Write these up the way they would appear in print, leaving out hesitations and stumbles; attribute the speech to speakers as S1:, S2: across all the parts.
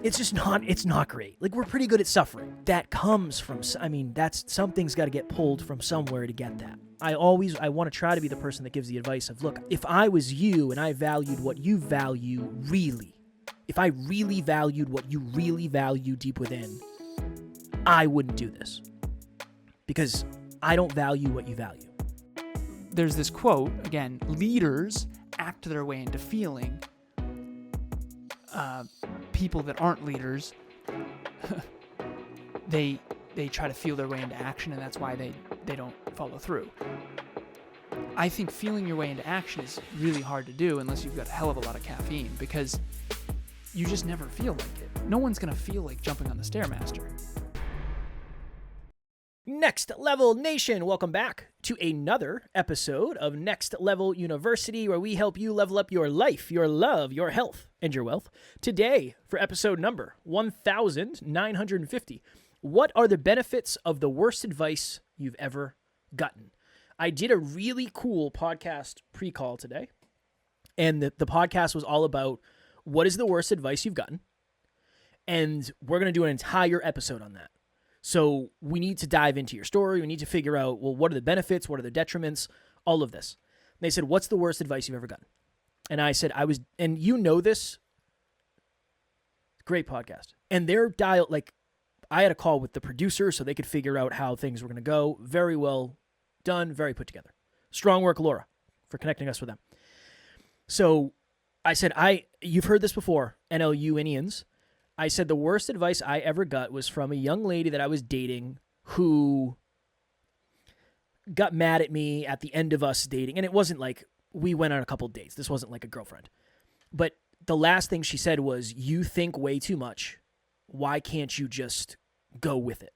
S1: it's just not, it's not great. Like, we're pretty good at suffering. That comes from, something's got to get pulled from somewhere to get that. I want to try to be the person that gives the advice of, look, if I was you and I valued what you value really, if I really valued what you really value deep within, I wouldn't do this. Because I don't value what you value.
S2: There's this quote, again, leaders act their way into feeling. People that aren't leaders, they try to feel their way into action, and that's why they don't follow through. I think feeling your way into action is really hard to do unless you've got a hell of a lot of caffeine, because you just never feel like it. No one's going to feel like jumping on the Stairmaster.
S1: Next Level Nation, welcome back to another episode of Next Level University, where we help you level up your life, your love, your health, and your wealth. Today, for episode number 1950, what are the benefits of the worst advice you've ever gotten? I did a really cool podcast pre-call today, and the podcast was all about what is the worst advice you've gotten, and we're going to do an entire episode on that. So we need to dive into your story. We need to figure out, well, what are the benefits? What are the detriments? All of this. And they said, what's the worst advice you've ever gotten? And I said, and you know this, great podcast. And their I had a call with the producer so they could figure out how things were going to go. Very well done, very put together. Strong work, Laura, for connecting us with them. So I said, you've heard this before, NLU-inians. I said the worst advice I ever got was from a young lady that I was dating who got mad at me at the end of us dating. And it wasn't like we went on a couple dates. This wasn't like a girlfriend. But the last thing she said was, you think way too much. Why can't you just go with it?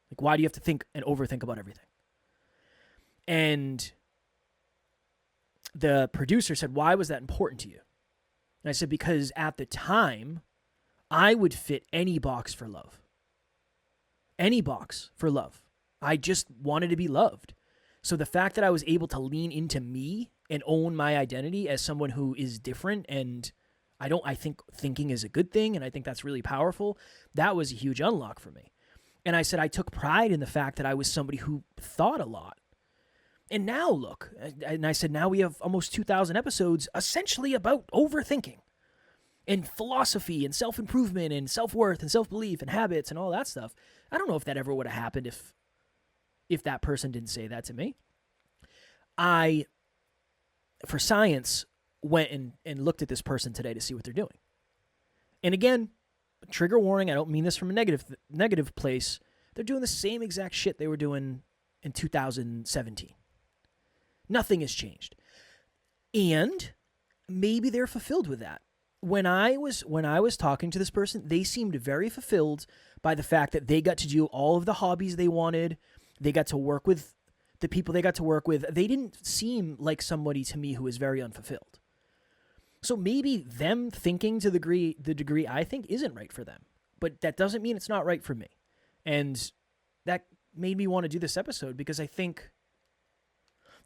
S1: Like, why do you have to think and overthink about everything? And the producer said, why was that important to you? And I said, because at the time, I would fit any box for love. Any box for love. I just wanted to be loved. So the fact that I was able to lean into me and own my identity as someone who is different, and I think thinking is a good thing, and I think that's really powerful, that was a huge unlock for me. And I said I took pride in the fact that I was somebody who thought a lot. And now look, and I said now we have almost 2,000 episodes essentially about overthinking. And philosophy and self-improvement and self-worth and self-belief and habits and all that stuff. I don't know if that ever would have happened if that person didn't say that to me. I, for science, went and looked at this person today to see what they're doing. And again, trigger warning, I don't mean this from a negative place. They're doing the same exact shit they were doing in 2017. Nothing has changed. And maybe they're fulfilled with that. When I was talking to this person, they seemed very fulfilled by the fact that they got to do all of the hobbies they wanted. They got to work with the people they got to work with. They didn't seem like somebody to me who was very unfulfilled. So maybe them thinking to the degree I think isn't right for them. But that doesn't mean it's not right for me. And that made me want to do this episode because I think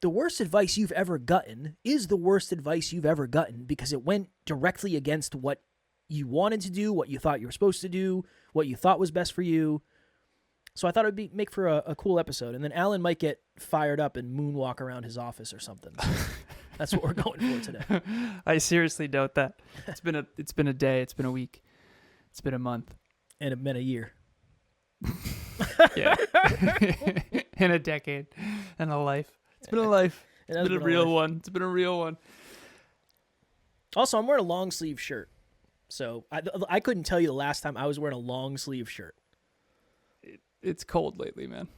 S1: the worst advice you've ever gotten is the worst advice you've ever gotten because it went directly against what you wanted to do, what you thought you were supposed to do, what you thought was best for you. So I thought it would make for a cool episode. And then Alan might get fired up and moonwalk around his office or something. So that's what we're going for today.
S2: I seriously doubt that. It's been a day. It's been a week. It's been a month.
S1: And it been a year.
S2: Yeah. And a decade. And a life. It's been a life. It's been a real one. It's been a real one.
S1: Also, I'm wearing a long sleeve shirt. So I couldn't tell you the last time I was wearing a long sleeve shirt.
S2: It's cold lately, man.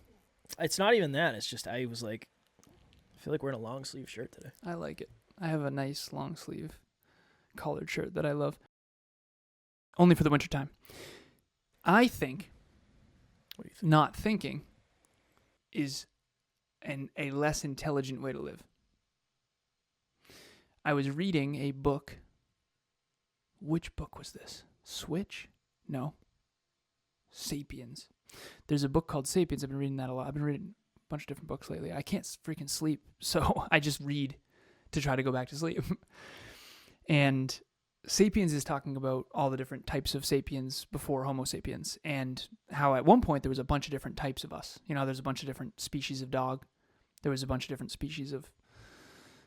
S1: It's not even that. It's just I was like, I feel like wearing a long sleeve shirt today.
S2: I like it. I have a nice long sleeve collared shirt that I love. Only for the winter time. I think,
S1: what do you think?
S2: Not thinking is a less intelligent way to live. I was reading a book. Which book was this? Switch? No. Sapiens. There's a book called Sapiens. I've been reading that a lot. I've been reading a bunch of different books lately. I can't freaking sleep, so I just read to try to go back to sleep. And Sapiens is talking about all the different types of sapiens before Homo sapiens, and how at one point there was a bunch of different types of us. There's a bunch of different species of dog. There was a bunch of different species of,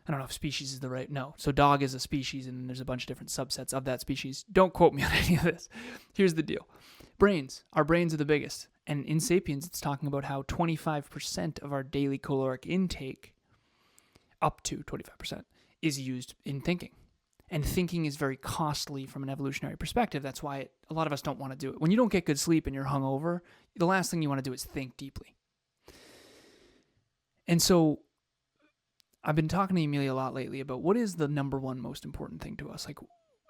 S2: I don't know if species is the right, no. So dog is a species, and there's a bunch of different subsets of that species. Don't quote me on any of this. Here's the deal. Brains. Our brains are the biggest. And in Sapiens, it's talking about how 25% of our daily caloric intake, up to 25%, is used in thinking. And thinking is very costly from an evolutionary perspective. That's why a lot of us don't want to do it. When you don't get good sleep and you're hungover, the last thing you want to do is think deeply. And so I've been talking to Amelia a lot lately about what is the number one most important thing to us. Like,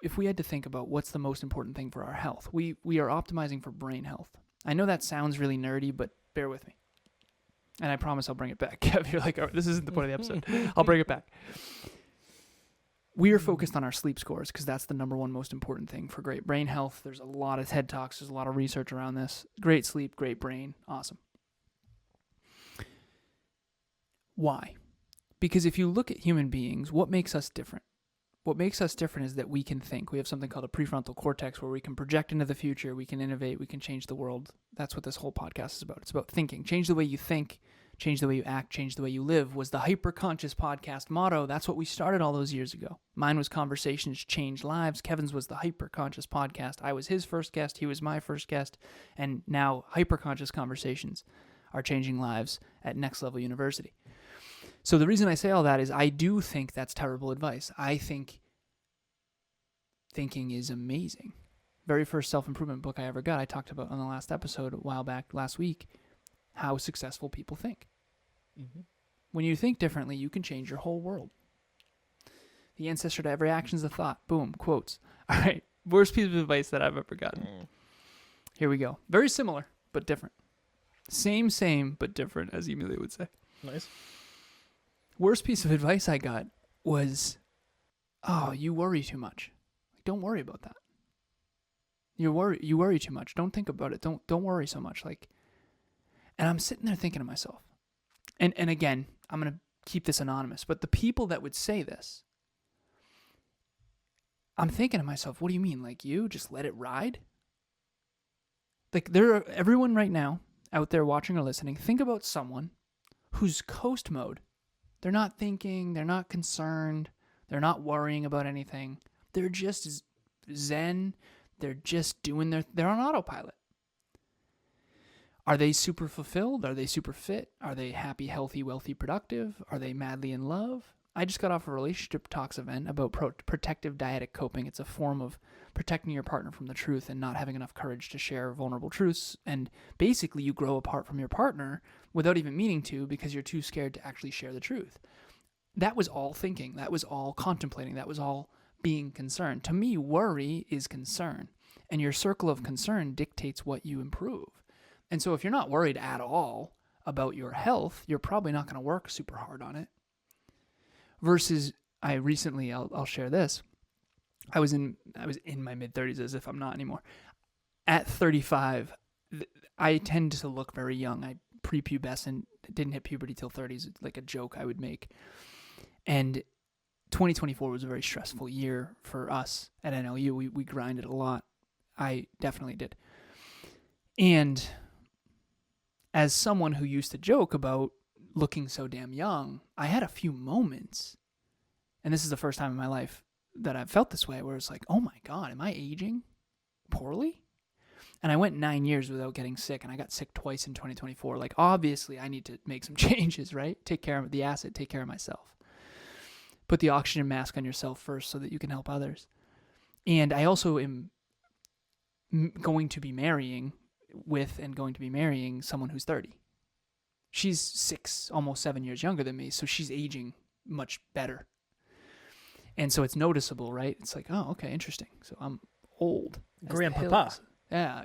S2: if we had to think about what's the most important thing for our health, we are optimizing for brain health. I know that sounds really nerdy, but bear with me. And I promise I'll bring it back. Kev, you're like, oh, this isn't the point of the episode. I'll bring it back. We are focused on our sleep scores because that's the number one most important thing for great brain health. There's a lot of TED Talks. There's a lot of research around this. Great sleep, great brain. Awesome. Why? Because if you look at human beings, what makes us different? What makes us different is that we can think. We have something called a prefrontal cortex where we can project into the future, we can innovate, we can change the world. That's what this whole podcast is about. It's about thinking. Change the way you think, change the way you act, change the way you live was the Hyperconscious podcast motto. That's what we started all those years ago. Mine was Conversations Change Lives. Kevin's was the Hyperconscious podcast. I was his first guest. He was my first guest. And now Hyperconscious Conversations are changing lives at Next Level University. So the reason I say all that is I do think that's terrible advice. I think thinking is amazing. Very first self-improvement book I ever got, I talked about on the last episode a while back last week, how successful people think. Mm-hmm. When you think differently, you can change your whole world. The ancestor to every action is a thought. Boom, quotes. All right, worst piece of advice that I've ever gotten. Here we go. Very similar, but different. Same, but different, as Emilia would say.
S1: Nice.
S2: Worst piece of advice I got was, oh, you worry too much. Don't worry about that. You worry too much. Don't think about it. Don't worry so much. And I'm sitting there thinking to myself, and again, I'm going to keep this anonymous, but the people that would say this, I'm thinking to myself, what do you mean? Like, you just let it ride? Like, everyone right now out there watching or listening, think about someone who's coast mode. They're not thinking, they're not concerned, they're not worrying about anything. They're just zen, they're just doing they're on autopilot. Are they super fulfilled? Are they super fit? Are they happy, healthy, wealthy, productive? Are they madly in love? I just got off a relationship talks event about protective dyadic coping. It's a form of protecting your partner from the truth and not having enough courage to share vulnerable truths. And basically, you grow apart from your partner without even meaning to because you're too scared to actually share the truth. That was all thinking. That was all contemplating. That was all being concerned. To me, worry is concern. And your circle of concern dictates what you improve. And so if you're not worried at all about your health, you're probably not going to work super hard on it. Versus, I recently, I'll share this. I was in my mid-30s, as if I'm not anymore. At 35, I tend to look very young. I prepubescent, didn't hit puberty till 30s, like a joke I would make. And 2024 was a very stressful year for us at NLU. We grinded a lot. I definitely did. And as someone who used to joke about looking so damn young, I had a few moments, and this is the first time in my life that I've felt this way, where it's like, oh my God, am I aging poorly? And I went 9 years without getting sick, and I got sick twice in 2024. Like, obviously, I need to make some changes, right? Take care of the asset, take care of myself. Put the oxygen mask on yourself first so that you can help others. And I also am going to be marrying someone who's 30. She's 6, almost 7 years younger than me, so she's aging much better. And so it's noticeable, right? It's like, oh, okay, interesting. So I'm old.
S1: Grandpapa.
S2: Yeah.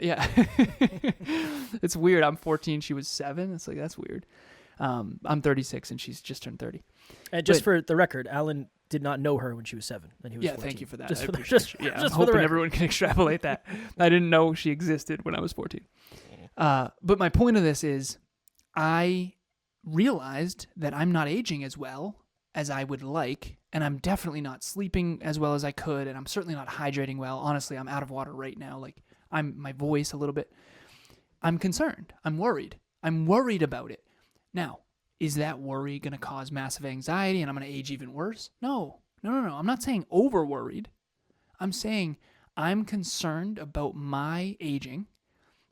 S2: It's weird. I'm 14. She was 7. It's like, that's weird. I'm 36 and she's just turned 30.
S1: And just for the record, Alan did not know her when she was 7 and he was 14.
S2: Thank you for that.
S1: I'm
S2: hoping everyone can extrapolate that. I didn't know she existed when I was 14. But my point of this is I realized that I'm not aging as well as I would like and I'm definitely not sleeping as well as I could, and I'm certainly not hydrating well. Honestly, I'm out of water right now. Like, my voice a little bit. I'm concerned. I'm worried. I'm worried about it. Now, is that worry going to cause massive anxiety and I'm going to age even worse? No. I'm not saying over worried. I'm saying I'm concerned about my aging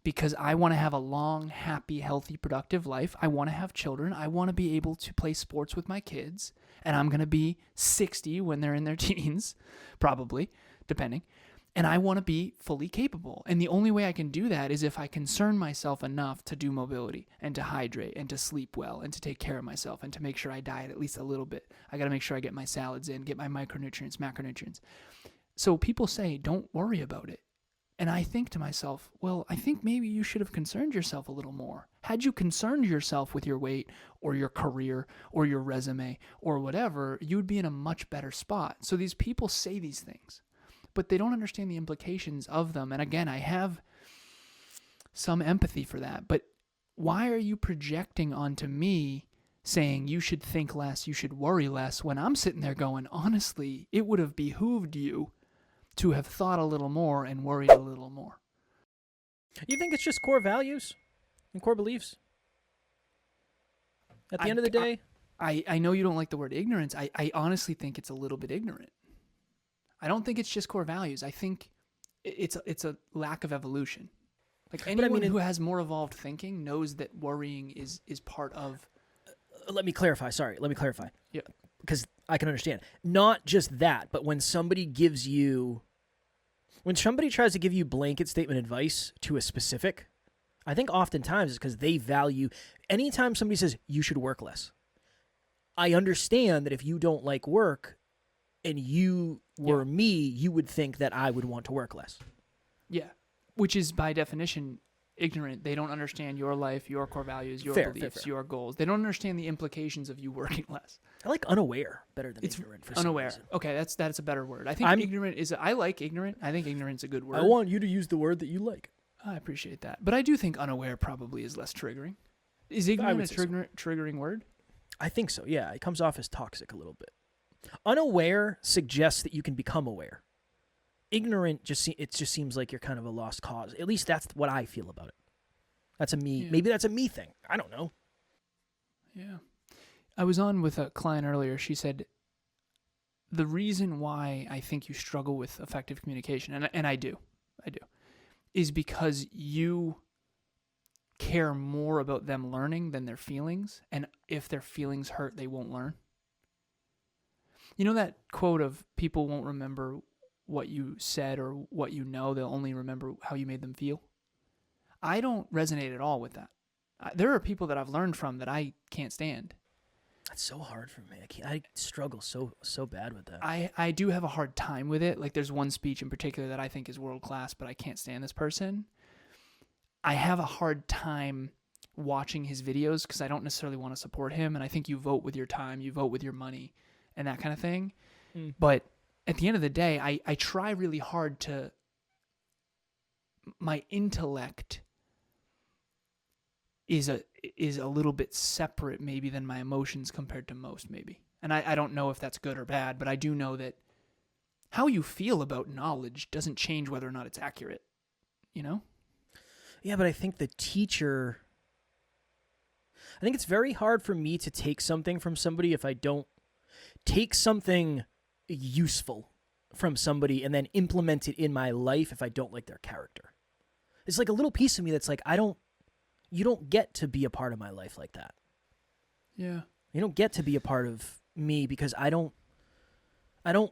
S2: because I want to have a long, happy, healthy, productive life. I want to have children. I want to be able to play sports with my kids. And I'm going to be 60 when they're in their teens, probably, depending. And I want to be fully capable. And the only way I can do that is if I concern myself enough to do mobility and to hydrate and to sleep well and to take care of myself and to make sure I diet at least a little bit. I got to make sure I get my salads in, get my micronutrients, macronutrients. So people say, don't worry about it. And I think to myself, well, I think maybe you should have concerned yourself a little more. Had you concerned yourself with your weight or your career or your resume or whatever, you would be in a much better spot. So these people say these things, but they don't understand the implications of them. And again, I have some empathy for that. But why are you projecting onto me saying you should think less, you should worry less, when I'm sitting there going, honestly, it would have behooved you to have thought a little more and worried a little more?
S1: You think it's just core values and core beliefs? At the end of the day?
S2: I know you don't like the word ignorance. I honestly think it's a little bit ignorant. I don't think it's just core values. I think it's a lack of evolution. Like anyone who has more evolved thinking knows that worrying is part of...
S1: Let me clarify. Sorry, let me clarify.
S2: Yeah.
S1: Because I can understand. Not just that, but when somebody tries to give you blanket statement advice to a specific, I think oftentimes it's because they value, anytime somebody says you should work less, I understand that if you don't like work and you were me, you would think that I would want to work less.
S2: Yeah. Which is by definition ignorant. They don't understand your life, your core values, your beliefs, your goals. They don't understand the implications of you working less.
S1: I like unaware better than ignorant for
S2: unaware.
S1: Some reason.
S2: Okay, that's a better word. I think ignorant is... I like ignorant. I think ignorant's a good word.
S1: I want you to use the word that you like.
S2: I appreciate that. But I do think unaware probably is less triggering. Is ignorant a triggering word?
S1: I think so, yeah. It comes off as toxic a little bit. Unaware suggests that you can become aware. Ignorant just seems like you're kind of a lost cause. At least that's what I feel about it. That's a me. Yeah. Maybe that's a me thing. I don't know.
S2: Yeah. I was on with a client earlier. She said, the reason why I think you struggle with effective communication, and I do, is because you care more about them learning than their feelings. And if their feelings hurt, they won't learn. You know that quote of people won't remember what you said or what you know, they'll only remember how you made them feel? I don't resonate at all with that. There are people that I've learned from that I can't stand.
S1: That's so hard for me. I struggle so bad with that.
S2: I do have a hard time with it. Like there's one speech in particular that I think is world class, but I can't stand this person. I have a hard time watching his videos because I don't necessarily want to support him. And I think you vote with your time, you vote with your money and that kind of thing. Mm. But at the end of the day, I try really hard to... My intellect is a little bit separate maybe than my emotions compared to most maybe. And I don't know if that's good or bad, but I do know that how you feel about knowledge doesn't change whether or not it's accurate, you know?
S1: Yeah, but I think I think it's very hard for me to take something from somebody if I don't take something useful from somebody and then implement it in my life if I don't like their character. It's like a little piece of me that's like, you don't get to be a part of my life like that.
S2: Yeah.
S1: You don't get to be a part of me because I don't, Can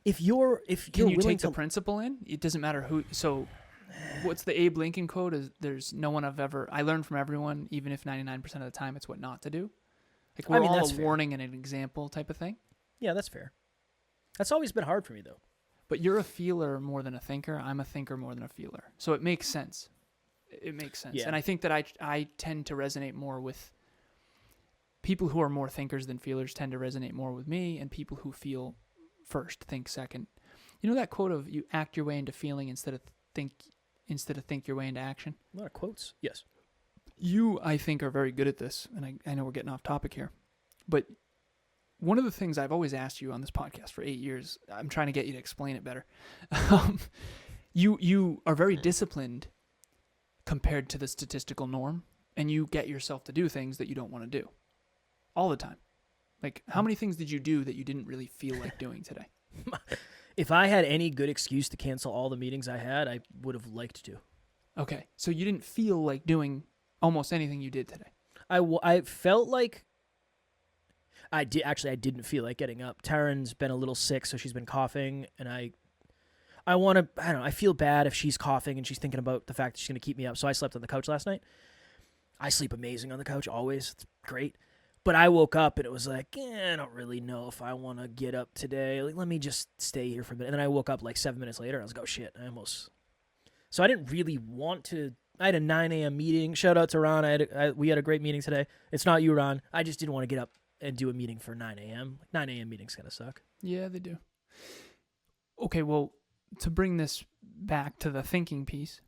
S1: you
S2: take the principle in? It doesn't matter who, so what's the Abe Lincoln quote? Is there's no one I learned from everyone, even if 99% of the time it's what not to do. Like we're all a warning and an example type of thing.
S1: Yeah, that's fair. That's always been hard for me though.
S2: But you're a feeler more than a thinker. I'm a thinker more than a feeler. So it makes sense. It makes sense. Yeah. And I think that I tend to resonate more with people who are more thinkers than feelers tend to resonate more with me, and people who feel first, think second. You know that quote of you act your way into feeling instead of think your way into action?
S1: A lot of quotes. Yes.
S2: You, I think, are very good at this, and I know we're getting off topic here, but one of the things I've always asked you on this podcast for 8 years, I'm trying to get you to explain it better. You are very disciplined compared to the statistical norm, and you get yourself to do things that you don't want to do all the time. Like, how many things did you do that you didn't really feel like doing today?
S1: If I had any good excuse to cancel all the meetings I had, I would have liked to.
S2: Okay, so you didn't feel like doing almost anything you did today.
S1: I felt like I didn't feel like getting up. Taryn's been a little sick, so she's been coughing, and I don't know, I feel bad if she's coughing and she's thinking about the fact that she's going to keep me up. So I slept on the couch last night. I sleep amazing on the couch, always. It's great. But I woke up and it was like, I don't really know if I want to get up today. Like, let me just stay here for a minute. And then I woke up like 7 minutes later. I was like, oh, shit. So I didn't really want to. I had a 9 a.m. meeting. Shout out to Ron. We had a great meeting today. It's not you, Ron. I just didn't want to get up and do a meeting for 9 a.m. 9 a.m. meetings kind of suck.
S2: Yeah, they do. Okay, well, to bring this back to the thinking piece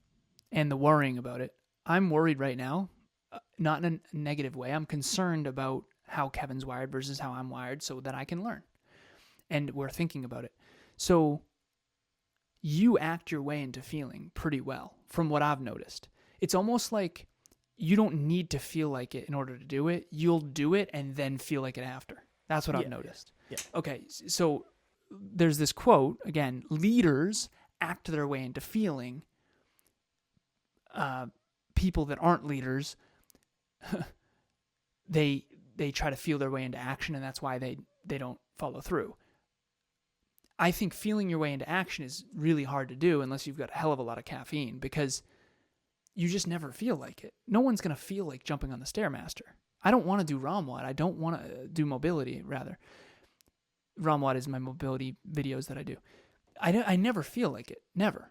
S2: and the worrying about it, I'm worried right now, not in a negative way. I'm concerned about how Kevin's wired versus how I'm wired so that I can learn. And we're thinking about it. So you act your way into feeling pretty well from what I've noticed. It's almost like you don't need to feel like it in order to do it. You'll do it and then feel like it after. That's what I've noticed.
S1: Yeah.
S2: Okay, so there's this quote, again, leaders act their way into feeling. People that aren't leaders, they try to feel their way into action, and that's why they don't follow through. I think feeling your way into action is really hard to do unless you've got a hell of a lot of caffeine, because you just never feel like it. No one's going to feel like jumping on the Stairmaster. I don't want to do ROMWAD. I don't want to do mobility, rather. ROMWAD is my mobility videos that I do. I never feel like it. Never.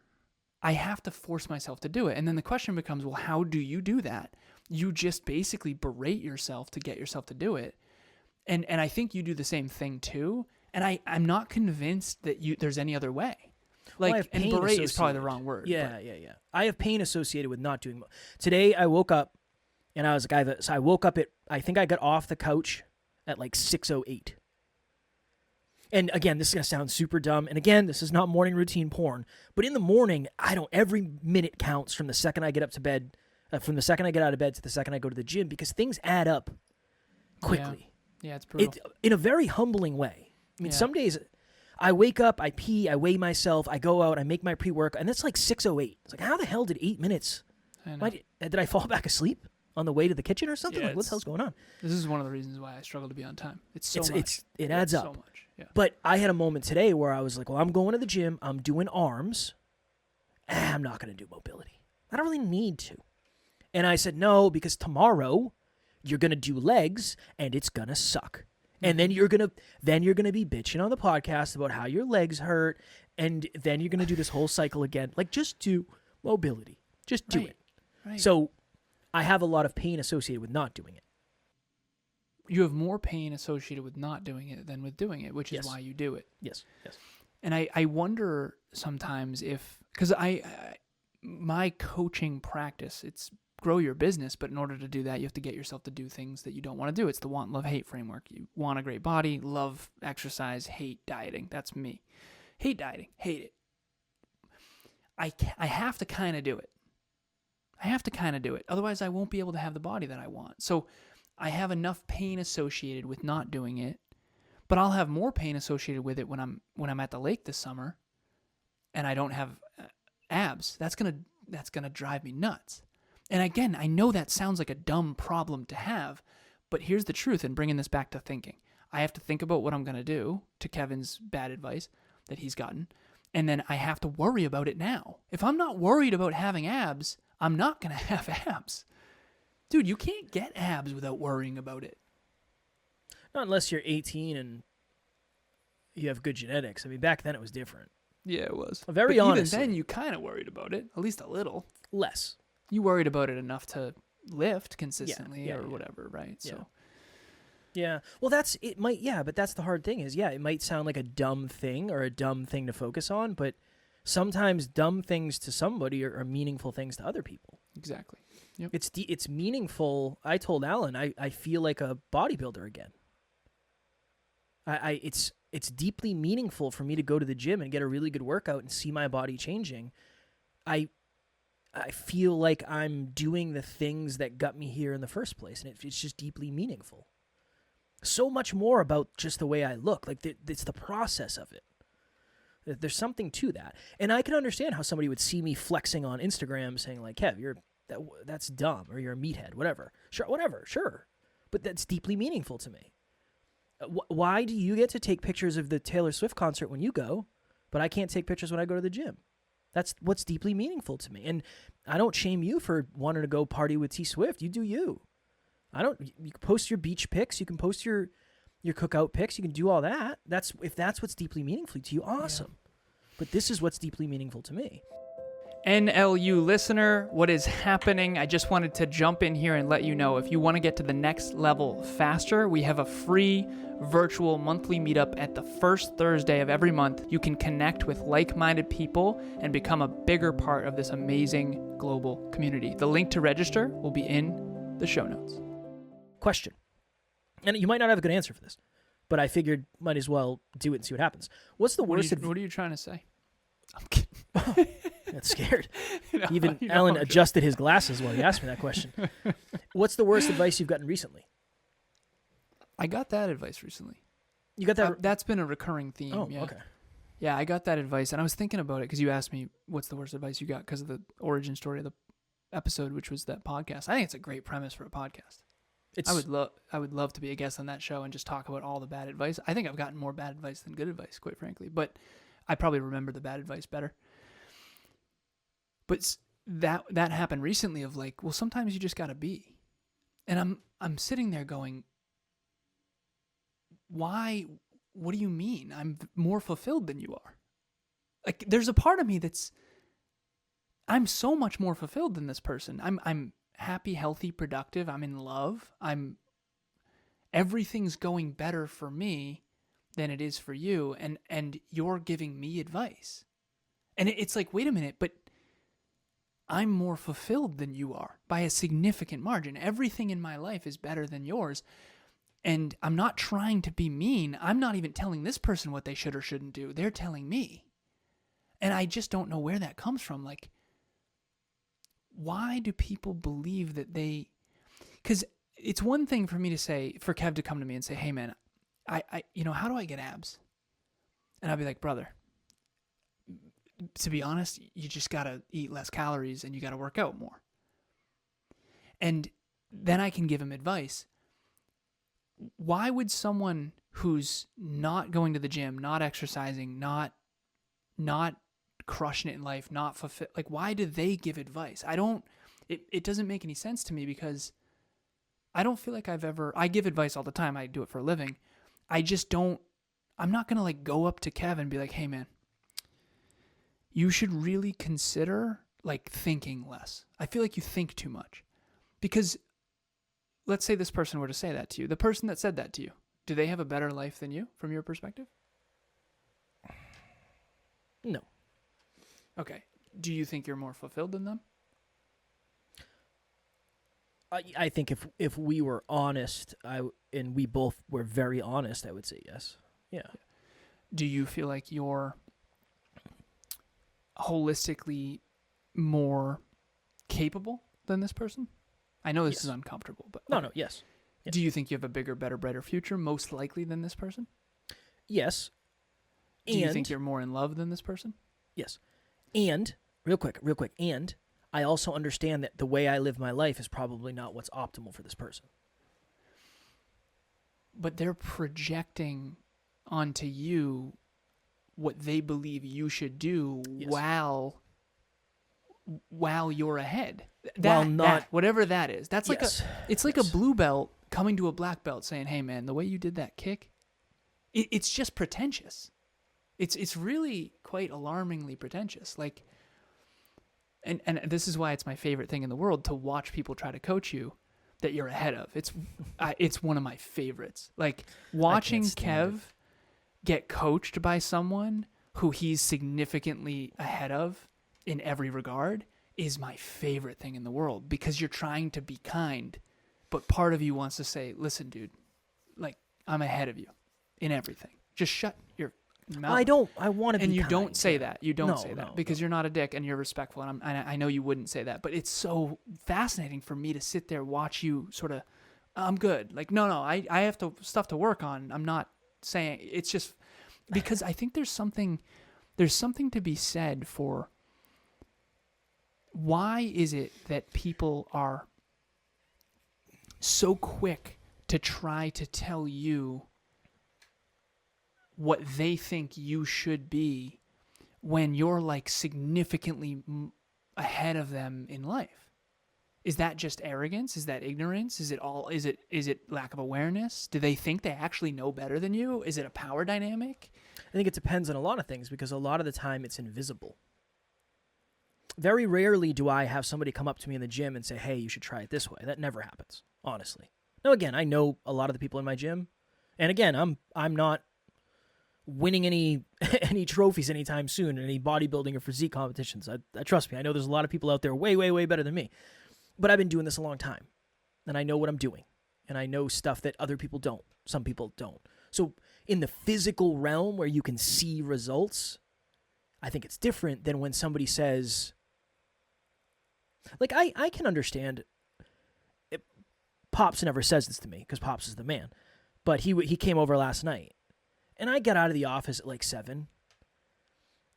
S2: I have to force myself to do it. And then the question becomes, well, how do you do that? You just basically berate yourself to get yourself to do it. And I think you do the same thing too. And I'm not convinced that there's any other way. Like, and berate is probably the wrong word.
S1: Yeah. I have pain associated with not doing. Today I woke up and I was like, I woke up I think I got off the couch at like 6:08. And again, this is going to sound super dumb. And again, this is not morning routine porn. But in the morning, every minute counts from the second I get up to bed, from the second I get out of bed to the second I go to the gym, because things add up quickly.
S2: Yeah, it's brutal.
S1: In a very humbling way. I mean, some days I wake up, I pee, I weigh myself, I go out, I make my pre-work, and it's like 6:08. It's like, how the hell did 8 minutes? Did I fall back asleep on the way to the kitchen or something? Like, what the hell's going on?
S2: This is one of the reasons why I struggle to be on time. It's so much.
S1: It adds up.
S2: So much. Yeah.
S1: But I had a moment today where I was like, well, I'm going to the gym, I'm doing arms, I'm not going to do mobility. I don't really need to. And I said, no, because tomorrow you're going to do legs and it's going to suck. And then you're going to be bitching on the podcast about how your legs hurt, and then you're going to do this whole cycle again. Like, just do mobility. Just do it.
S2: Right.
S1: So I have a lot of pain associated with not doing it.
S2: You have more pain associated with not doing it than with doing it, which is why you do it.
S1: Yes.
S2: And I wonder sometimes because my coaching practice, it's grow your business, but in order to do that, you have to get yourself to do things that you don't want to do. It's the want, love, hate framework. You want a great body, love exercise, hate dieting. That's me. Hate dieting, hate it. I have to kind of do it. Otherwise, I won't be able to have the body that I want. So I have enough pain associated with not doing it, but I'll have more pain associated with it when I'm at the lake this summer and I don't have abs. That's gonna drive me nuts. And again, I know that sounds like a dumb problem to have, but here's the truth, and bringing this back to thinking. I have to think about what I'm going to do, to Kevin's bad advice that he's gotten, and then I have to worry about it now. If I'm not worried about having abs, I'm not going to have abs. Dude, you can't get abs without worrying about it.
S1: Not unless you're 18 and you have good genetics. I mean, back then it was different.
S2: Yeah, it was.
S1: Very
S2: but
S1: honestly.
S2: Even then, you kind of worried about it, at least a little.
S1: Less.
S2: You worried about it enough to lift consistently or whatever, right?
S1: Yeah.
S2: So,
S1: yeah. Well, but that's the hard thing is, it might sound like a dumb thing or a dumb thing to focus on, but sometimes dumb things to somebody are meaningful things to other people.
S2: Exactly. Yep.
S1: It's meaningful. I told Alan, I feel like a bodybuilder again. It's deeply meaningful for me to go to the gym and get a really good workout and see my body changing. I feel like I'm doing the things that got me here in the first place, and it's just deeply meaningful. So much more about just the way I look. Like, it's the process of it. There's something to that. And I can understand how somebody would see me flexing on Instagram saying, like, Kev, that's dumb, or you're a meathead, whatever. Sure. But that's deeply meaningful to me. Why do you get to take pictures of the Taylor Swift concert when you go, but I can't take pictures when I go to the gym? That's what's deeply meaningful to me. And I don't shame you for wanting to go party with T Swift. You do you. You can post your beach pics. You can post your cookout pics. You can do all that. If that's what's deeply meaningful to you, awesome. Yeah. But this is what's deeply meaningful to me.
S2: NLU listener, what is happening? I just wanted to jump in here and let you know, if you want to get to the next level faster, we have a free virtual monthly meetup at the first Thursday of every month. You can connect with like-minded people and become a bigger part of this amazing global community. The link to register will be in the show notes.
S1: Question. And you might not have a good answer for this, but I figured might as well do it and see what happens. What's the worst?
S2: What are you trying to say? I'm kidding.
S1: Got scared. Even Alan adjusted his glasses while he asked me that question. What's the worst advice you've gotten recently?
S2: I got that advice recently.
S1: You got that?
S2: That's been a recurring theme.
S1: Oh,
S2: yeah.
S1: Okay.
S2: Yeah, I got that advice, and I was thinking about it because you asked me what's the worst advice you got because of the origin story of the episode, which was that podcast. I think it's a great premise for a podcast. I would love to be a guest on that show and just talk about all the bad advice. I think I've gotten more bad advice than good advice, quite frankly, but I probably remember the bad advice better. But that happened recently of like, well, sometimes you just got to be. And I'm sitting there going, why? What do you mean? I'm more fulfilled than you are. Like, there's a part of me I'm so much more fulfilled than this person. I'm happy, healthy, productive. I'm in love. Everything's going better for me than it is for you. And you're giving me advice. And it's like, wait a minute, but I'm more fulfilled than you are by a significant margin. Everything in my life is better than yours. And I'm not trying to be mean. I'm not even telling this person what they should or shouldn't do. They're telling me. And I just don't know where that comes from. Like, why do people believe that because it's one thing for me to say, for Kev to come to me and say, hey man, I how do I get abs? And I'll be like, brother, to be honest, you just got to eat less calories and you got to work out more. And then I can give him advice. Why would someone who's not going to the gym, not exercising, not crushing it in life, not fulfill, like, why do they give advice? It doesn't make any sense to me because I don't feel like I give advice all the time. I do it for a living. I'm not going to like go up to Kevin and be like, hey man, you should really consider like thinking less. I feel like you think too much. Because let's say this person were to say that to you. The person that said that to you, do they have a better life than you from your perspective?
S1: No.
S2: Okay. Do you think you're more fulfilled than them?
S1: I think if we were honest, and we both were very honest, I would say yes. Yeah.
S2: Do you feel like you're holistically more capable than this person? I know this is uncomfortable, but
S1: no, yes.
S2: Do you think you have a bigger, better, brighter future, most likely than this person?
S1: Yes.
S2: Do you think you're more in love than this person?
S1: Yes. And real quick, and I also understand that the way I live my life is probably not what's optimal for this person.
S2: But they're projecting onto you what they believe you should do while you're ahead. Whatever that is. That's like it's like a blue belt coming to a black belt saying, hey man, the way you did that kick, it's just pretentious. It's really quite alarmingly pretentious. Like, and this is why it's my favorite thing in the world to watch people try to coach you that you're ahead of. It's one of my favorites. Like, watching Kev get coached by someone who he's significantly ahead of in every regard is my favorite thing in the world, because you're trying to be kind, but part of you wants to say, listen, dude, like, I'm ahead of you. in everything. Just shut your mouth.
S1: I want to be
S2: And you
S1: kind,
S2: don't say
S1: yeah.
S2: that. You don't
S1: No,
S2: say that
S1: no,
S2: because
S1: no.
S2: you're not a dick and you're respectful. And I know you wouldn't say that, but it's so fascinating for me to sit there, watch you sort of, I'm good. Like, no, I have stuff to work on. I'm not saying, it's just because I think there's something to be said for why is it that people are so quick to try to tell you what they think you should be when you're like significantly ahead of them in life? Is that just arrogance? Is that ignorance? Is it lack of awareness? Do they think they actually know better than you? Is it a power dynamic?
S1: I think it depends on a lot of things because a lot of the time it's invisible. Very rarely do I have somebody come up to me in the gym and say, hey, you should try it this way. That never happens, honestly. Now, again, I know a lot of the people in my gym. And again, I'm not winning any trophies anytime soon in any bodybuilding or physique competitions. I trust me. I know there's a lot of people out there way, way, way better than me. But I've been doing this a long time. And I know what I'm doing. And I know stuff that other people don't. Some people don't. So in the physical realm where you can see results, I think it's different than when somebody says, like, I can understand. Pops never says this to me because Pops is the man. But he came over last night. And I got out of the office at like 7.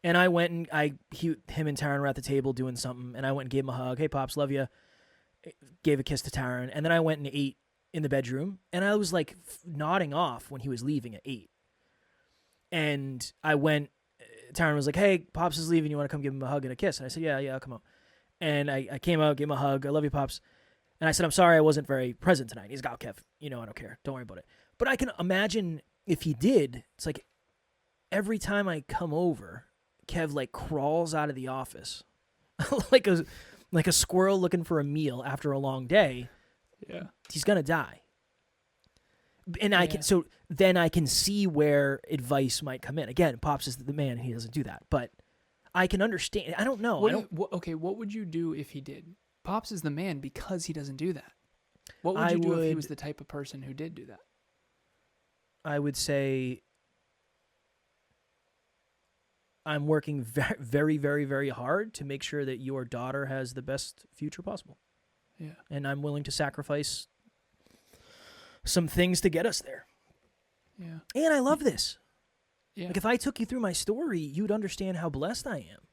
S1: And I went and him and Taryn were at the table doing something. And I went and gave him a hug. Hey, Pops, love you. Gave a kiss to Taryn. And then I went and ate in the bedroom. And I was like nodding off when he was leaving at 8. And I went, Taryn was like, hey, Pops is leaving. You want to come give him a hug and a kiss? And I said, yeah, I'll come out. And I came out, gave him a hug. I love you, Pops. And I said, I'm sorry I wasn't very present tonight. He's got Kev. You know, I don't care. Don't worry about it. But I can imagine if he did, it's like every time I come over, Kev like crawls out of the office like a squirrel looking for a meal after a long day.
S2: Yeah.
S1: He's going to die. And then I can see where advice might come in. Again, Pops is the man. He doesn't do that. But I can understand. I don't know.
S2: What would you do if he did? Pops is the man because he doesn't do that. What would you do if he was the type of person who did do that?
S1: I would say I'm working very, very, very, very hard to make sure that your daughter has the best future possible.
S2: Yeah.
S1: And I'm willing to sacrifice some things to get us there.
S2: Yeah.
S1: And I love this.
S2: Yeah.
S1: Like if I took you through my story, you'd understand how blessed I am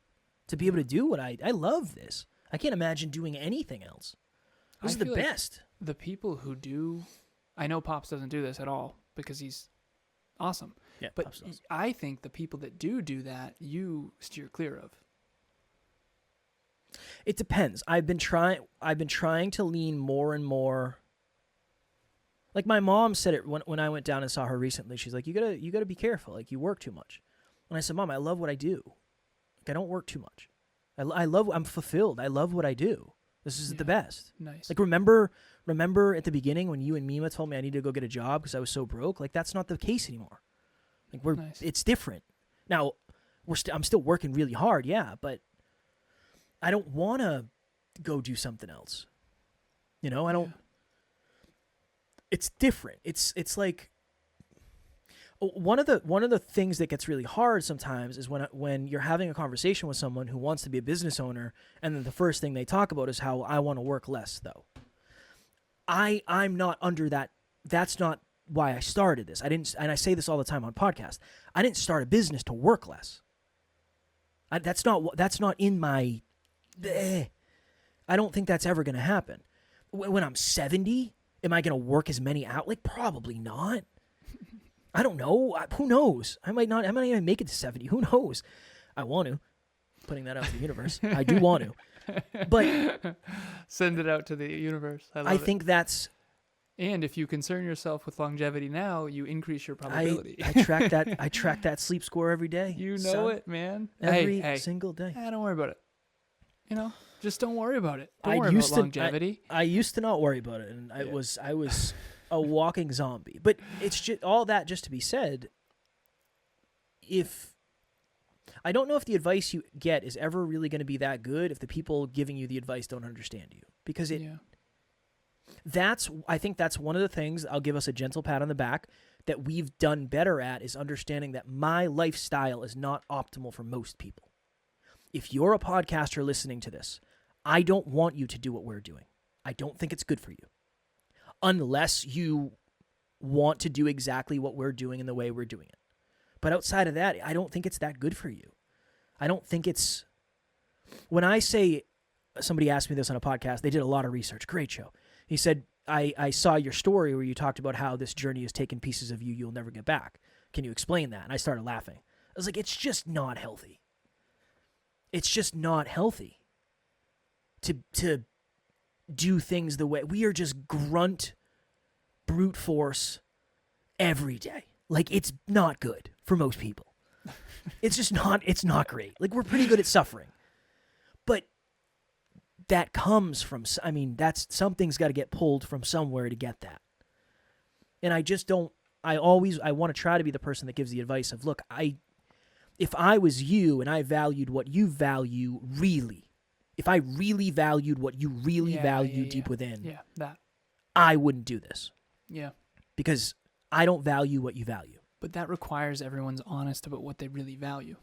S1: to be able to do what I love this. I can't imagine doing anything else. This is the best.
S2: The people who do, I know Pops doesn't do this at all because he's awesome.
S1: Yeah,
S2: but
S1: Pops does.
S2: I think the people that do that, you steer clear of.
S1: It depends. I've been trying to lean more and more. Like my mom said it when I went down and saw her recently. She's like, you gotta be careful. Like you work too much. And I said, Mom, I love what I do. Like I don't work too much. I'm fulfilled. I love what I do. This is the best.
S2: Nice.
S1: Like remember at the beginning when you and Mima told me I needed to go get a job because I was so broke. Like that's not the case anymore. Like it's different now. I'm still working really hard, yeah, but I don't want to go do something else. You know, I don't. Yeah. It's different. It's like one of the things that gets really hard sometimes is when you're having a conversation with someone who wants to be a business owner, and then the first thing they talk about is how I want to work less. Though I'm not under that. That's not why I started this. I didn't, and I say this all the time on podcasts. I didn't start a business to work less. That's not in my. I don't think that's ever going to happen. When I'm 70, am I going to work as many out? Like probably not. I don't know. Who knows? I might not even make it to 70. Who knows? I want to. Putting that out to the universe. I do want to. But
S2: send it out to the universe.
S1: I think that's.
S2: And if you concern yourself with longevity now, you increase your probability.
S1: I track that sleep score every day.
S2: You know it, man.
S1: Every single day.
S2: Don't worry about it. You know, just don't worry about it. Don't worry about longevity.
S1: I used to not worry about it, and I was a walking zombie. But it's just all that just to be said. If I don't know if the advice you get is ever really going to be that good if the people giving you the advice don't understand you, because I think that's one of the things. I'll give us a gentle pat on the back. that we've done better at is understanding that my lifestyle is not optimal for most people. If you're a podcaster listening to this, I don't want you to do what we're doing. I don't think it's good for you. Unless you want to do exactly what we're doing in the way we're doing it. But outside of that, I don't think it's that good for you. I don't think it's... When I say... Somebody asked me this on a podcast. They did a lot of research. Great show. He said, I saw your story where you talked about how this journey has taken pieces of you you'll never get back. Can you explain that? And I started laughing. I was like, it's just not healthy. It's just not healthy to do things the way... We are just grunt, brute force every day. Like, it's not good for most people. It's just not... It's not great. Like, we're pretty good at suffering. But that comes from, I mean, that's, something's got to get pulled from somewhere to get that. And I just don't, I want to try to be the person that gives the advice of, look, if I was you and I valued what you value really, if I really valued what you really value deep within,
S2: that
S1: I wouldn't do this.
S2: Yeah.
S1: Because I don't value what you value.
S2: But that requires everyone's honest about what they really value.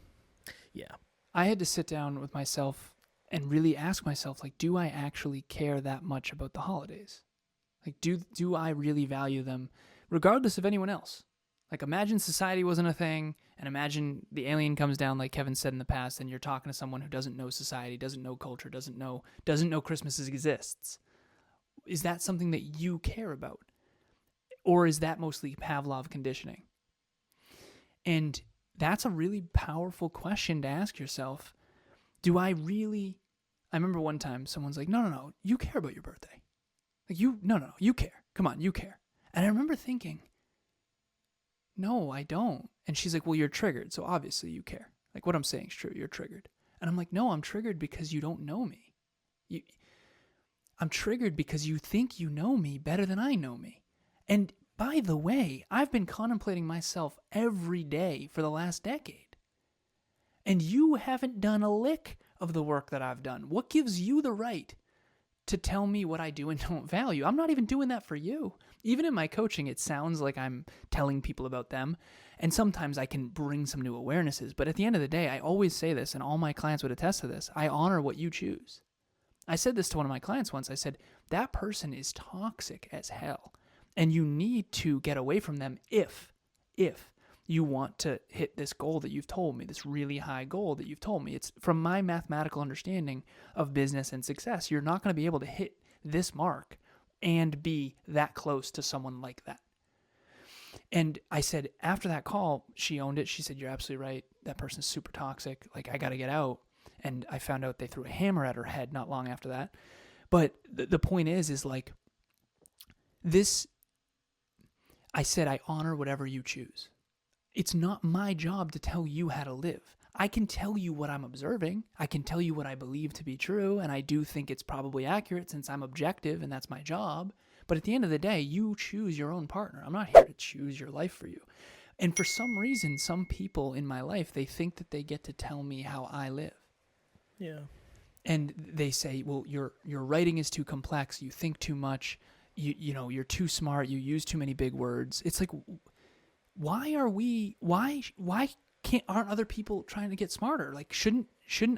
S1: Yeah.
S2: I had to sit down with myself and really ask myself, like, do I actually care that much about the holidays? Like, do I really value them regardless of anyone else? Like, imagine society wasn't a thing, and imagine the alien comes down, like Kevin said in the past, and you're talking to someone who doesn't know society, doesn't know culture, doesn't know Christmas exists. Is that something that you care about? Or is that mostly Pavlov conditioning? And that's a really powerful question to ask yourself. Do I really... I remember one time someone's like, no, you care about your birthday. Like, no, you care. Come on, you care. And I remember thinking, no, I don't. And she's like, well, you're triggered, so obviously you care. Like, what I'm saying is true, you're triggered. And I'm like, no, I'm triggered because you don't know me. I'm triggered because you think you know me better than I know me. And by the way, I've been contemplating myself every day for the last decade. And you haven't done a lick of the work that I've done. What gives you the right to tell me what I do and don't value? I'm not even doing that for you. Even in my coaching, it sounds like I'm telling people about them. And sometimes I can bring some new awarenesses. But at the end of the day, I always say this, and all my clients would attest to this. I honor what you choose. I said this to one of my clients once. I said, that person is toxic as hell. And you need to get away from them if you want to hit this goal that you've told me, this really high goal that you've told me. It's from my mathematical understanding of business and success. You're not going to be able to hit this mark and be that close to someone like that. And I said, after that call, she owned it. She said, you're absolutely right. That person's super toxic. Like, I got to get out. And I found out they threw a hammer at her head not long after that. But the point is like, this, I said, I honor whatever you choose. It's not my job to tell you how to live. I can tell you what I'm observing. I can tell you what I believe to be true, and I do think it's probably accurate since I'm objective, and that's my job. But at the end of the day, you choose your own partner. I'm not here to choose your life for you. And for some reason, some people in my life, they think that they get to tell me how I live.
S1: Yeah.
S2: And they say, well, your writing is too complex. You think too much. You know, you're too smart. You use too many big words. It's like... Why aren't other people trying to get smarter? Like, shouldn't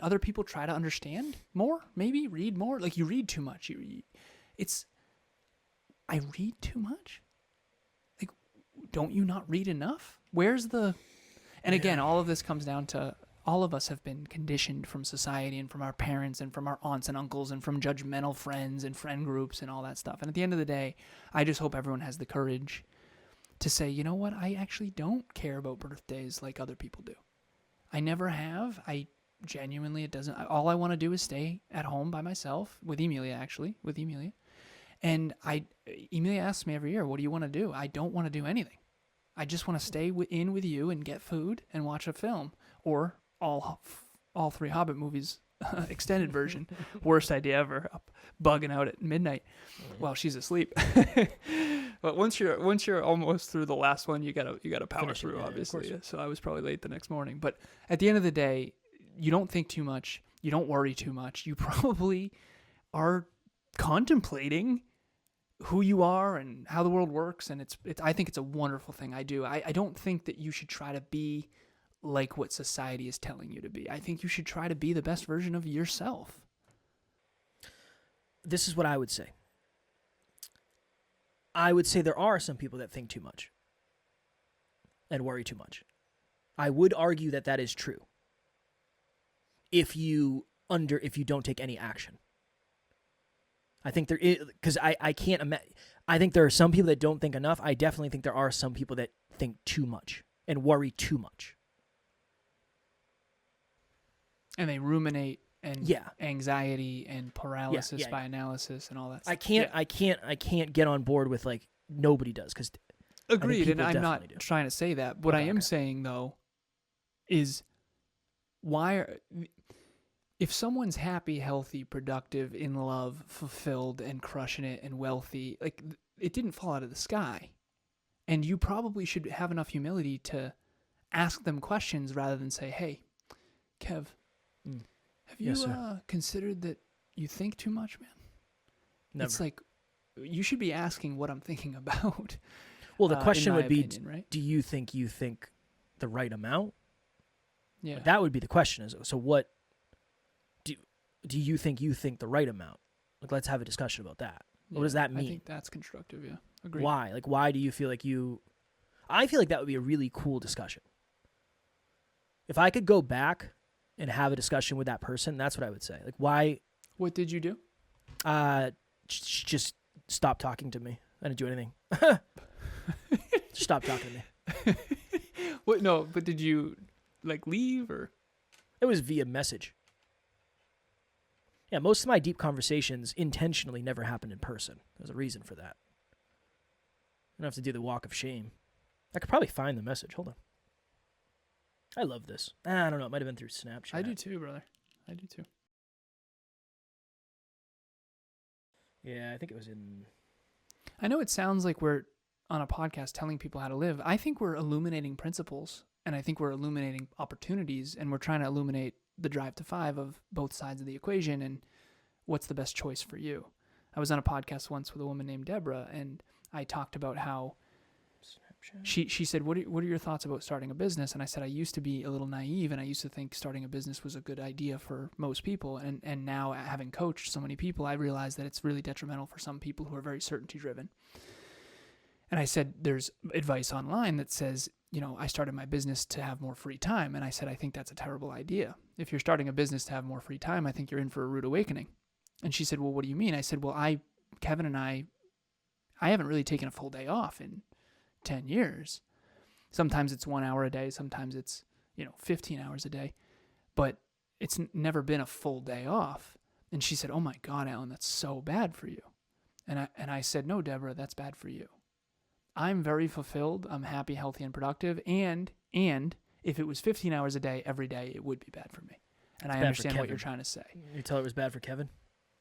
S2: other people try to understand more? Maybe read more? Like, you read too much. I read too much? Like, don't you not read enough? And again, all of this comes down to, all of us have been conditioned from society and from our parents and from our aunts and uncles and from judgmental friends and friend groups and all that stuff. And at the end of the day, I just hope everyone has the courage to say, you know what, I actually don't care about birthdays like other people do. I never have. I genuinely, all I want to do is stay at home by myself, with Emilia. And Emilia asks me every year, what do you want to do? I don't want to do anything. I just want to stay in with you and get food and watch a film, or all 3 Hobbit movies, extended version. Worst idea ever. Up bugging out at midnight while she's asleep. But once you're almost through the last one, you gotta power through, obviously. So I was probably late the next morning. But at the end of the day, you don't think too much. You don't worry too much. You probably are contemplating who you are and how the world works. And I think it's a wonderful thing. I do. I don't think that you should try to be like what society is telling you to be. I think you should try to be the best version of yourself.
S1: This is what I would say. I would say there are some people that think too much and worry too much. I would argue that that is true if you don't take any action. I think there is, because I can't imagine. I think there are some people that don't think enough. I definitely think there are some people that think too much and worry too much.
S2: And they ruminate and anxiety and paralysis by analysis and all that stuff.
S1: I can't get on board with like nobody does, because
S2: agreed, and I'm not trying to say that. What I am saying though is if someone's happy, healthy, productive, in love, fulfilled, and crushing it and wealthy, like it didn't fall out of the sky. And you probably should have enough humility to ask them questions rather than say, "Hey, Kev, have you considered that you think too much, man?"
S1: Never.
S2: It's like, you should be asking what I'm thinking about.
S1: Well, the question would be,
S2: right?
S1: Do you think the right amount?
S2: Yeah.
S1: Like, that would be the question. So what do you think the right amount? Like, let's have a discussion about that. What does that mean?
S2: I think that's constructive, yeah. Agreed.
S1: Why? Like, why do you feel like I feel like that would be a really cool discussion. If I could go back and have a discussion with that person, that's what I would say. Like, why?
S2: What did you do?
S1: Just stop talking to me. I didn't do anything. Just stop talking to me.
S2: What? No, but did you like leave or?
S1: It was via message. Yeah, most of my deep conversations intentionally never happened in person. There's a reason for that. I don't have to do the walk of shame. I could probably find the message. Hold on. I love this. I don't know. It might have been through Snapchat.
S2: I do too, brother. I do too.
S1: Yeah, I think it was in...
S2: I know it sounds like we're on a podcast telling people how to live. I think we're illuminating principles, and I think we're illuminating opportunities, and we're trying to illuminate the drive to 5 of both sides of the equation and what's the best choice for you. I was on a podcast once with a woman named Deborah, and I talked about how she said, what are your thoughts about starting a business? And I said, I used to be a little naive, and I used to think starting a business was a good idea for most people. And now, having coached so many people, I realized that it's really detrimental for some people who are very certainty driven. And I said, there's advice online that says, I started my business to have more free time. And I said, I think that's a terrible idea. If you're starting a business to have more free time, I think you're in for a rude awakening. And she said, well, what do you mean? I said, well, Kevin and I haven't really taken a full day off in 10 years. Sometimes it's 1 hour a day. Sometimes it's, 15 hours a day, but it's never been a full day off. And she said, oh my God, Alan, that's so bad for you. And I said, no, Deborah, that's bad for you. I'm very fulfilled. I'm happy, healthy, and productive. And if it was 15 hours a day, every day, it would be bad for me. And I understand what you're trying to say.
S1: You tell her it was bad for Kevin?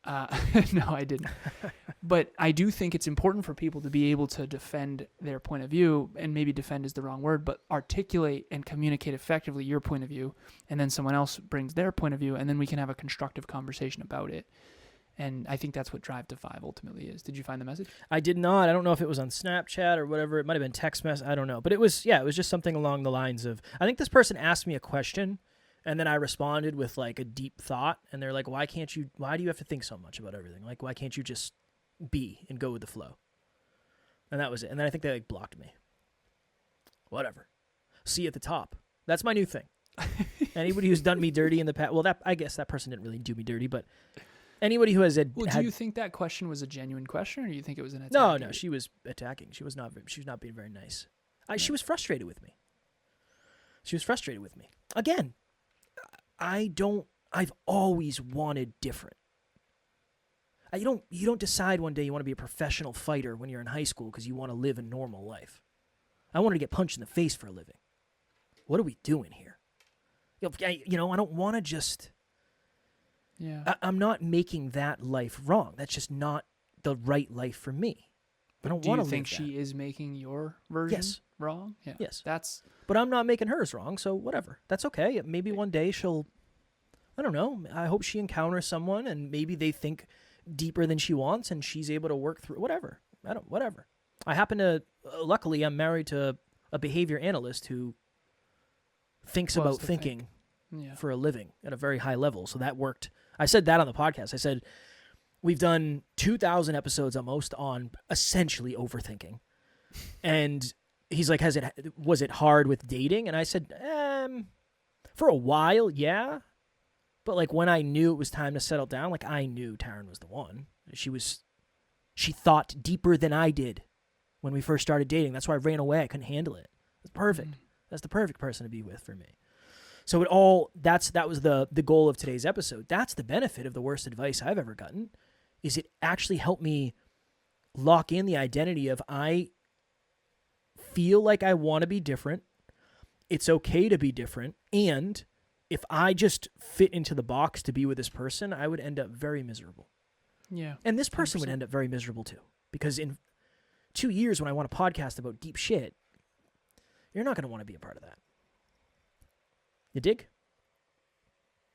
S2: No, I didn't. But I do think it's important for people to be able to defend their point of view, and maybe defend is the wrong word, but articulate and communicate effectively your point of view, and then someone else brings their point of view, and then we can have a constructive conversation about it. And I think that's what Drive to 5 ultimately is. Did you find the message?
S1: I did not. I don't know if it was on Snapchat or whatever. It might have been text message. I don't know. But it was just something along the lines of, I think this person asked me a question, and then I responded with like a deep thought, and they're like, why do you have to think so much about everything? Like, why can't you just be and go with the flow? And that was it. And then I think they like blocked me. Whatever. See you at the top. That's my new thing. Anybody who's done me dirty in the past, well, I guess that person didn't really do me dirty, but anybody who has do
S2: you think that question was a genuine question, or do you think it was an attack?
S1: No, she was attacking. She was not being very nice. She was frustrated with me. Again, I've always wanted different. You don't decide one day you want to be a professional fighter when you're in high school because you want to live a normal life. I wanted to get punched in the face for a living. What are we doing here? I don't want to just...
S2: Yeah.
S1: I'm not making that life wrong. That's just not the right life for me. I don't want to live that.
S2: Do you think she is making your version wrong? Yeah.
S1: Yes.
S2: But
S1: I'm not making hers wrong, so whatever. That's okay. Maybe one day she'll... I don't know. I hope she encounters someone, and maybe they think deeper than she wants, and she's able to work through... Whatever. whatever. I happen to, luckily, I'm married to a behavior analyst who thinks
S2: Loves
S1: about
S2: to
S1: thinking
S2: Yeah.
S1: for a living at a very high level. So that worked. I said that on the podcast. I said, we've done 2,000 episodes almost on essentially overthinking. And he's like, was it hard with dating? And I said, for a while, yeah. But like when I knew it was time to settle down, like I knew Taryn was the one. She thought deeper than I did when we first started dating. That's why I ran away. I couldn't handle it. It's perfect. That's the perfect person to be with for me. So that was the goal of today's episode. That's the benefit of the worst advice I've ever gotten, is it actually helped me lock in the identity of I feel like I want to be different. It's okay to be different. And if I just fit into the box to be with this person, I would end up very miserable.
S2: Yeah.
S1: And this person
S2: 100%.
S1: would end up very miserable too. Because in 2 years, when I want to podcast about deep shit, you're not going to want to be a part of that. You dig?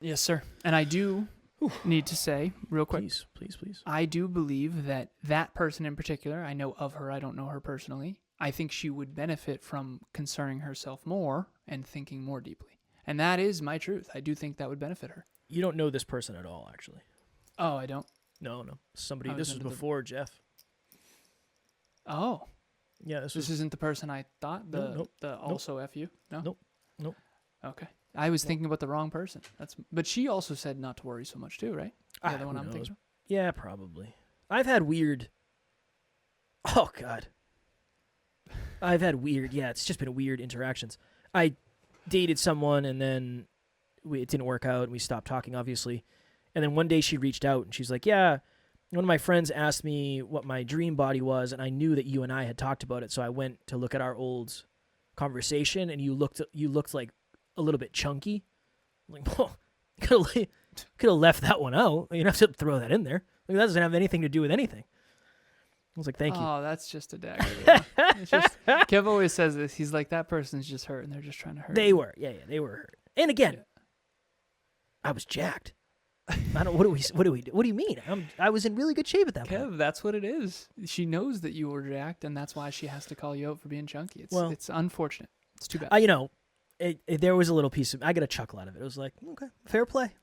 S2: Yes, sir. And I do need to say, real quick,
S1: Please.
S2: I do believe that that person in particular, I know of her, I don't know her personally, I think she would benefit from concerning herself more and thinking more deeply. And that is my truth. I do think that would benefit her.
S1: You don't know this person at all, actually.
S2: Oh, I don't?
S1: No. Somebody.
S2: I was
S1: This was
S2: under the-
S1: before Jeff.
S2: Oh.
S1: Yeah,
S2: This isn't the person I thought?
S1: Nope.
S2: The also F you? No?
S1: Nope.
S2: Okay. I was thinking about the wrong person. But she also said not to worry so much too, right? The other one
S1: who
S2: I'm
S1: knows?
S2: thinking of?
S1: Yeah, probably. I've had weird. Oh God. Yeah, it's just been weird interactions. I dated someone and then it didn't work out and we stopped talking, obviously. And then one day she reached out and she's like, yeah, one of my friends asked me what my dream body was, and I knew that you and I had talked about it, so I went to look at our old conversation, and you looked like a little bit chunky. I'm like, whoa, could have left that one out. You don't have to throw that in there. Like, that doesn't have anything to do with anything. I was like, thank you.
S2: Oh, that's just a dagger. Yeah. It's just, Kev always says this. He's like, that person's just hurt, and they're just trying to hurt.
S1: They
S2: you.
S1: were, yeah, they were hurt. And again, I was jacked. I don't. What do you mean? I was in really good shape at that point.
S2: Kev, that's what it is. She knows that you were jacked, and that's why she has to call you out for being chunky. It's unfortunate. It's too bad.
S1: There was a little piece of. I got a chuckle out of it. It was like, okay, fair play.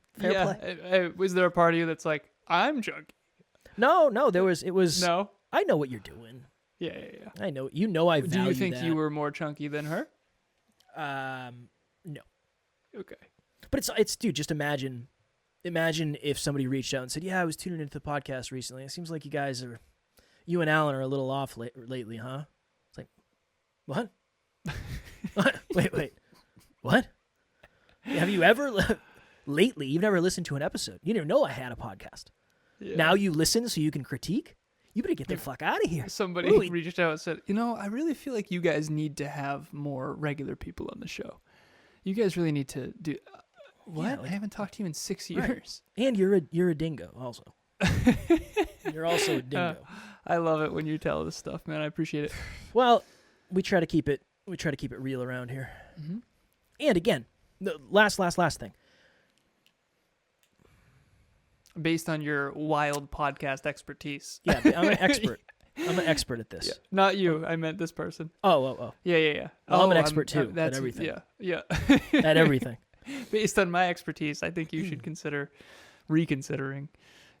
S2: Was there a part of you that's like, I'm chunky?
S1: No. It was.
S2: No.
S1: I know what you're doing.
S2: Yeah.
S1: I know. You know I value
S2: Do you think
S1: that.
S2: you were more chunky than her?
S1: No.
S2: Okay.
S1: But it's dude. Just imagine if somebody reached out and said, "Yeah, I was tuning into the podcast recently. It seems like you and Alan are a little off lately, huh?" It's like, what? Wait. What? Have you ever lately? You've never listened to an episode. You didn't know I had a podcast.
S2: Yeah.
S1: Now you listen so you can critique. You better get the fuck out of here.
S2: Somebody reached out and said, I really feel like you guys need to have more regular people on the show. You guys really need to do. What?
S1: Yeah,
S2: I haven't talked to you in 6 years.
S1: Right. And you're a dingo also. You're also a dingo.
S2: I love it when you tell this stuff, man. I appreciate it.
S1: Well, we try to keep it real around here.
S2: Mm-hmm.
S1: And again, the last thing.
S2: Based on your wild podcast expertise.
S1: Yeah, I'm an expert. I'm an expert at this.
S2: Yeah. Not you. I meant this person.
S1: Oh.
S2: Yeah.
S1: Well, I'm an expert too at
S2: That's
S1: everything.
S2: Yeah.
S1: At everything.
S2: Based on my expertise, I think you should consider reconsidering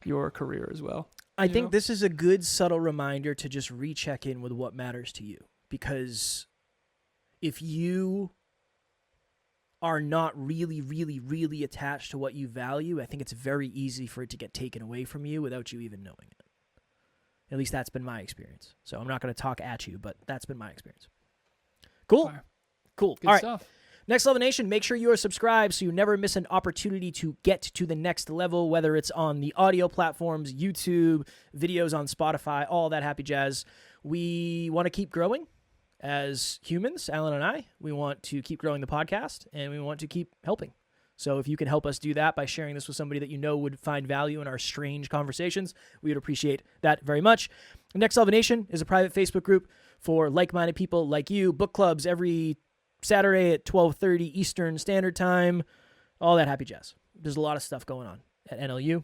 S2: your career as well.
S1: I think this is a good subtle reminder to just recheck in with what matters to you. Because if you are not really, really, really attached to what you value, I think it's very easy for it to get taken away from you without you even knowing it. At least that's been my experience. So I'm not going to talk at you, but that's been my experience. Cool.
S2: Fire.
S1: Cool.
S2: Good
S1: All right.
S2: stuff.
S1: Next Level Nation, make sure you are subscribed so you never miss an opportunity to get to the next level, whether it's on the audio platforms, YouTube, videos on Spotify, all that happy jazz. We want to keep growing as humans, Alan and I. We want to keep growing the podcast, and we want to keep helping. So if you can help us do that by sharing this with somebody that you know would find value in our strange conversations, we would appreciate that very much. Next Level Nation is a private Facebook group for like-minded people like you. Book clubs every Saturday at 12:30 Eastern Standard Time. All that happy jazz. There's a lot of stuff going on at NLU.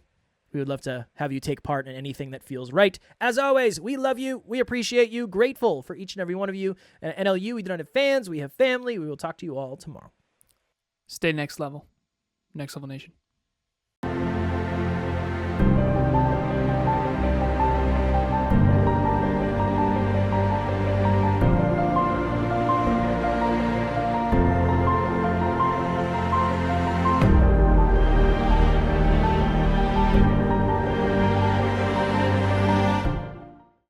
S1: We would love to have you take part in anything that feels right. As always, we love you. We appreciate you. Grateful for each and every one of you. At NLU, we don't have fans. We have family. We will talk to you all tomorrow.
S2: Stay next level. Next Level Nation.